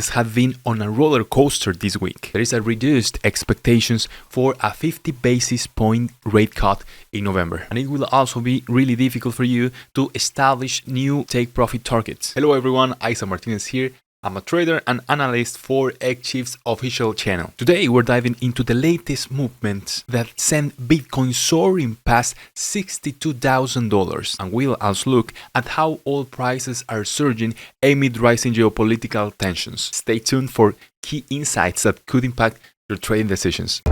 have been on a roller coaster this week. There is a reduced expectations for a 50 basis point rate cut in November. And it will also be really difficult for you to establish new take profit targets. Hello everyone, Martinez here. I'm a trader and analyst for XChief's official channel. Today we're diving into the latest movements that sent Bitcoin soaring past $62,000, and we'll also look at how oil prices are surging amid rising geopolitical tensions. Stay tuned for key insights that could impact your trading decisions.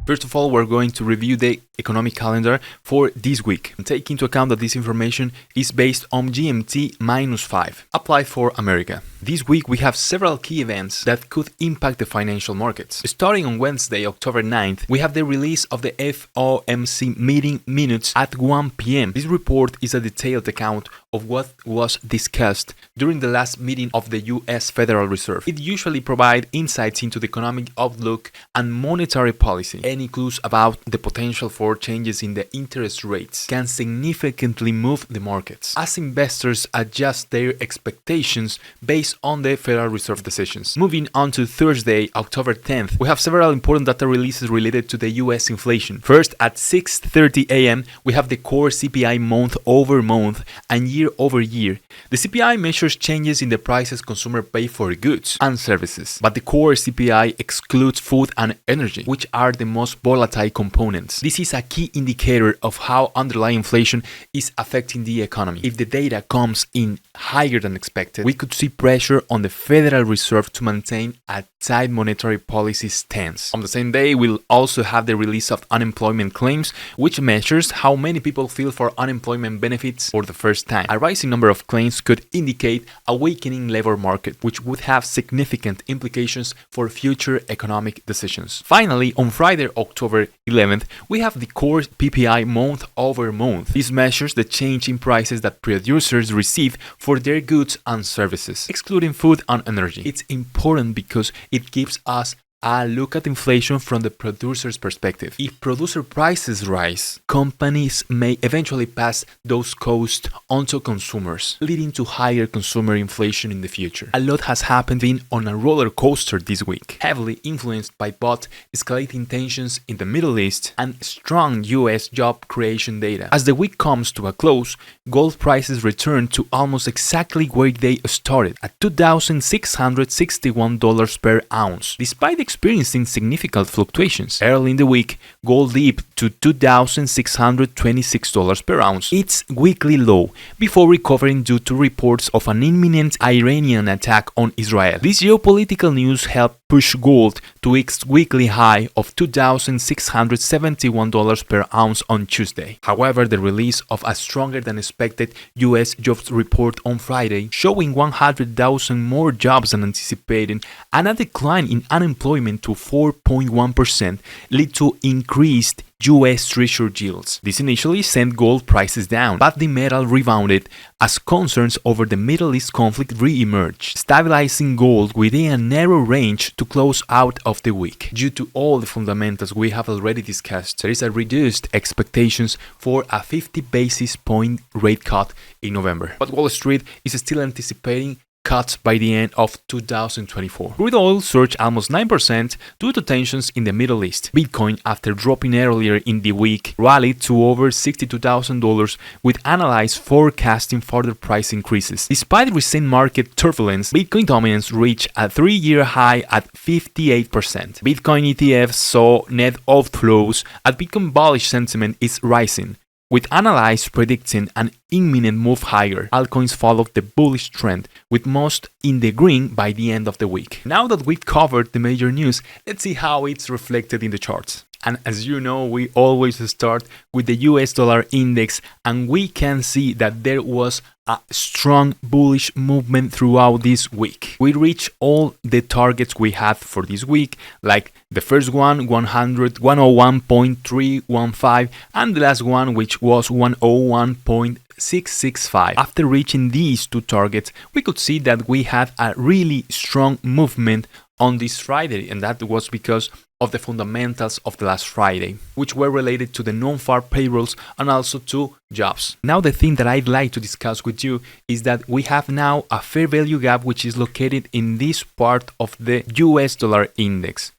First of all, we're going to review the economic calendar for this week. And take into account that this information is based on GMT -5, applied for America. This week, we have several key events that could impact the financial markets. Starting on Wednesday, October 9th, we have the release of the FOMC meeting minutes at 1 p.m. This report is a detailed account of what was discussed during the last meeting of the U.S. Federal Reserve. It usually provides insights into the economic outlook and monetary policy. Any clues about the potential for changes in the interest rates can significantly move the markets as investors adjust their expectations based on the Federal Reserve decisions. Moving on to Thursday, October 10th, we have several important data releases related to the U.S. inflation. First, at 6:30 a.m., we have the core CPI month over month and year over year. The CPI measures changes in the prices consumers pay for goods and services, but the core CPI excludes food and energy, which are the most volatile components. This is a key indicator of how underlying inflation is affecting the economy. If the data comes in higher than expected, we could see pressure on the Federal Reserve to maintain a tight monetary policy stance. On the same day, we'll also have the release of unemployment claims, which measures how many people feel for unemployment benefits for the first time. A rising number of claims could indicate a weakening labor market, which would have significant implications for future economic decisions. Finally, on Friday, October 11th, we have the core PPI month over month. This measures the change in prices that producers receive for their goods and services, excluding food and energy. It's important because it gives us a look at inflation from the producer's perspective. If producer prices rise, companies may eventually pass those costs onto consumers, leading to higher consumer inflation in the future. A lot has happened being on a roller coaster this week, heavily influenced by both escalating tensions in the Middle East and strong US job creation data. As the week comes to a close, gold prices return to almost exactly where they started, at $2,661 per ounce. Despite experiencing significant fluctuations, early in the week, gold dipped to $2,626 per ounce, its weekly low, before recovering due to reports of an imminent Iranian attack on Israel. This geopolitical news helped push gold to its weekly high of $2,671 per ounce on Tuesday. However, the release of a stronger than expected U.S. jobs report on Friday, showing 100,000 more jobs than anticipated and a decline in unemployment to 4.1%, led to increased U.S. Treasury yields. This initially sent gold prices down, but the metal rebounded as concerns over the Middle East conflict re-emerged, stabilizing gold within a narrow range to close out of the week. Due to all the fundamentals we have already discussed, there is a reduced expectations for a 50 basis point rate cut in November. But Wall Street is still anticipating cuts by the end of 2024. Crude oil surged almost 9% due to tensions in the Middle East. Bitcoin, after dropping earlier in the week, rallied to over $62,000, with analysts forecasting further price increases. Despite recent market turbulence, Bitcoin dominance reached a 3-year high at 58%. Bitcoin ETFs saw net outflows as Bitcoin bullish sentiment is rising, with analysts predicting an imminent move higher. Altcoins followed the bullish trend, with most in the green by the end of the week. Now that we've covered the major news, let's see how it's reflected in the charts. And as you know, we always start with the US dollar index, and we can see that there was a strong bullish movement throughout this week. We reached all the targets we had for this week, like the first one 101.315 and the last one, which was 101.665. After reaching these two targets, we could see that we had a really strong movement on this Friday, and that was because of the fundamentals of the last Friday, which were related to the non-farm payrolls and also to jobs. Now the thing that I'd like to discuss with you is that we have now a fair value gap which is located in this part of the US dollar index.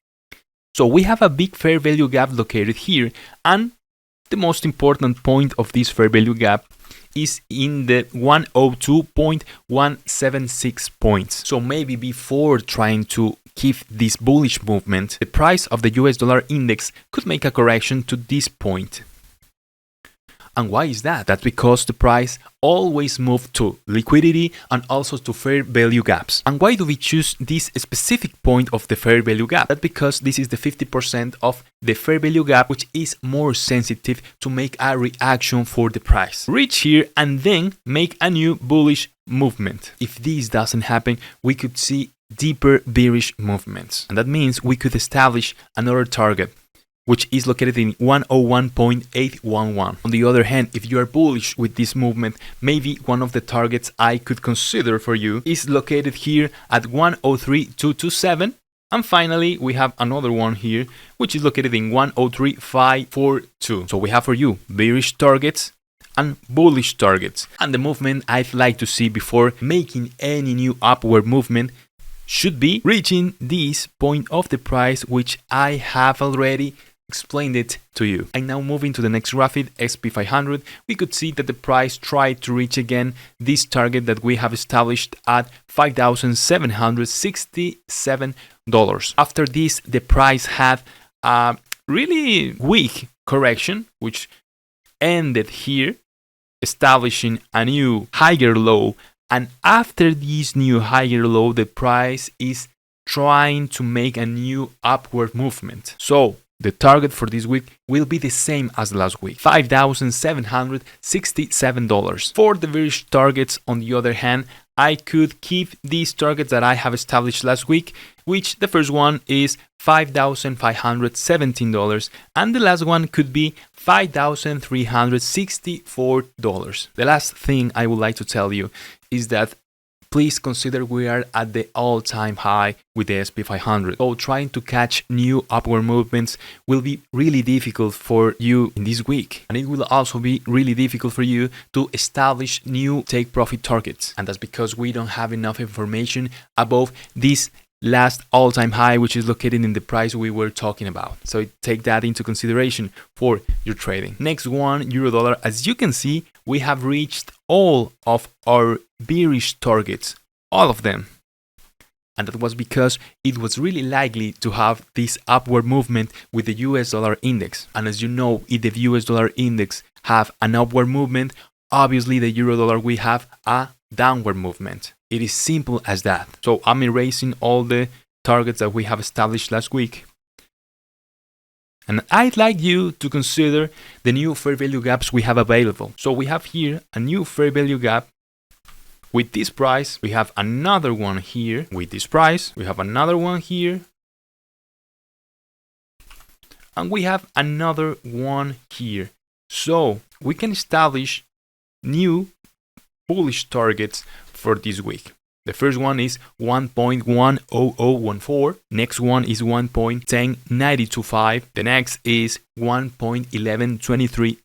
So we have a big fair value gap located here, and the most important point of this fair value gap is in the 102.176 points. So maybe before trying to keep this bullish movement, the price of the US dollar index could make a correction to this point. And why is that? That's because the price always moves to liquidity and also to fair value gaps. And why do we choose this specific point of the fair value gap? That's because this is the 50% of the fair value gap which is more sensitive to make a reaction for the price. Reach here and then make a new bullish movement. If this doesn't happen, we could see deeper bearish movements. And that means we could establish another target, which is located in 101.811. On the other hand, if you are bullish with this movement, maybe one of the targets I could consider for you is located here at 103.227. And finally, we have another one here, which is located in 103.542. So we have for you bearish targets and bullish targets. And the movement I'd like to see before making any new upward movement should be reaching this point of the price, which I have already explained it to you. And now moving to the next graphic, SP500, we could see that the price tried to reach again this target that we have established at $5,767. After this, the price had a really weak correction, which ended here, establishing a new higher low. And after this new higher low, the price is trying to make a new upward movement. So the target for this week will be the same as last week, $5,767. For the bearish targets, on the other hand, I could keep these targets that I have established last week, which the first one is $5,517 and the last one could be $5,364. The last thing I would like to tell you is that please consider we are at the all-time high with the SP500. So trying to catch new upward movements will be really difficult for you in this week. And it will also be really difficult for you to establish new take profit targets. And that's because we don't have enough information above this last all-time high, which is located in the price we were talking about. So take that into consideration for your trading. Next one, euro dollar. As you can see, we have reached all of our bearish targets, all of them. And that was because it was really likely to have this upward movement with the US dollar index. And as you know, if the US dollar index have an upward movement, obviously the euro dollar will have a downward movement. It is simple as that. So I'm erasing all the targets that we have established last week. And I'd like you to consider the new fair value gaps we have available. So we have here a new fair value gap with this price. We have another one here with this price. We have another one here. And we have another one here. So we can establish new bullish targets for this week. The first one is 1.10014. Next one is 1.10925. The next is 1.11230.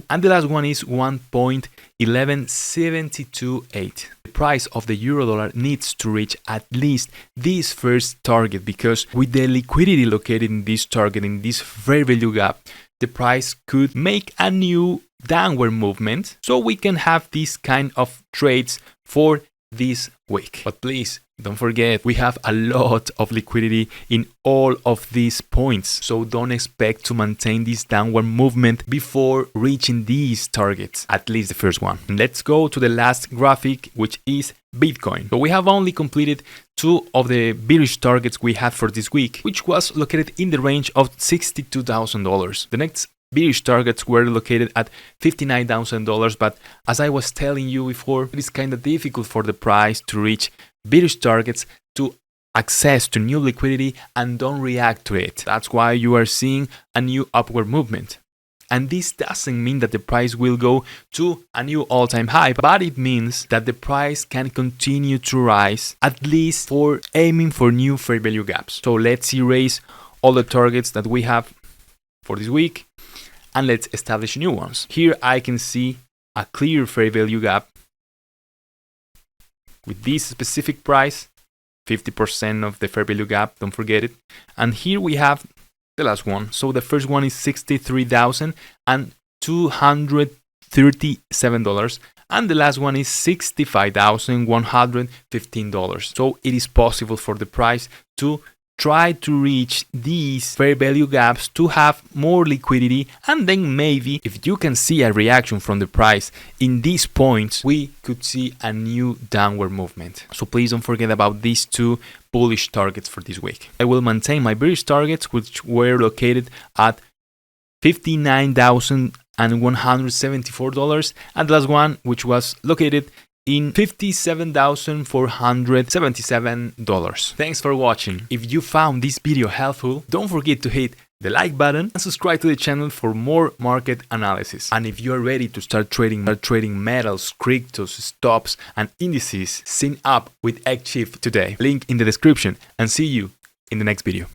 And the last one is 1.11728. The price of the euro dollar needs to reach at least this first target, because with the liquidity located in this target, in this fair value gap, the price could make a new downward movement. So we can have this kind of trades for this week. But please don't forget, we have a lot of liquidity in all of these points. So don't expect to maintain this downward movement before reaching these targets, at least the first one. Let's go to the last graphic, which is Bitcoin. So we have only completed two of the bearish targets we had for this week, which was located in the range of $62,000. The next bearish targets were located at $59,000, but as I was telling you before, it is kind of difficult for the price to reach bearish targets to access to new liquidity and don't react to it. That's why you are seeing a new upward movement. And this doesn't mean that the price will go to a new all-time high, but it means that the price can continue to rise, at least for aiming for new fair value gaps. So let's erase all the targets that we have for this week and let's establish new ones. Here I can see a clear fair value gap with this specific price, 50% of the fair value gap, don't forget it. And here we have the last one. So the first one is $63,237 and the last one is $65,115. So it is possible for the price to try to reach these fair value gaps to have more liquidity, and then maybe if you can see a reaction from the price in these points, we could see a new downward movement. So please don't forget about these two bullish targets for this week. I will maintain my bearish targets, which were located at $59,174, and the last one which was located in $57,477. Thanks for watching. If you found this video helpful, don't forget to hit the like button and subscribe to the channel for more market analysis. And if you are ready to start trading metals, cryptos, stocks and indices, sign up with XChief today. Link in the description, and see you in the next video.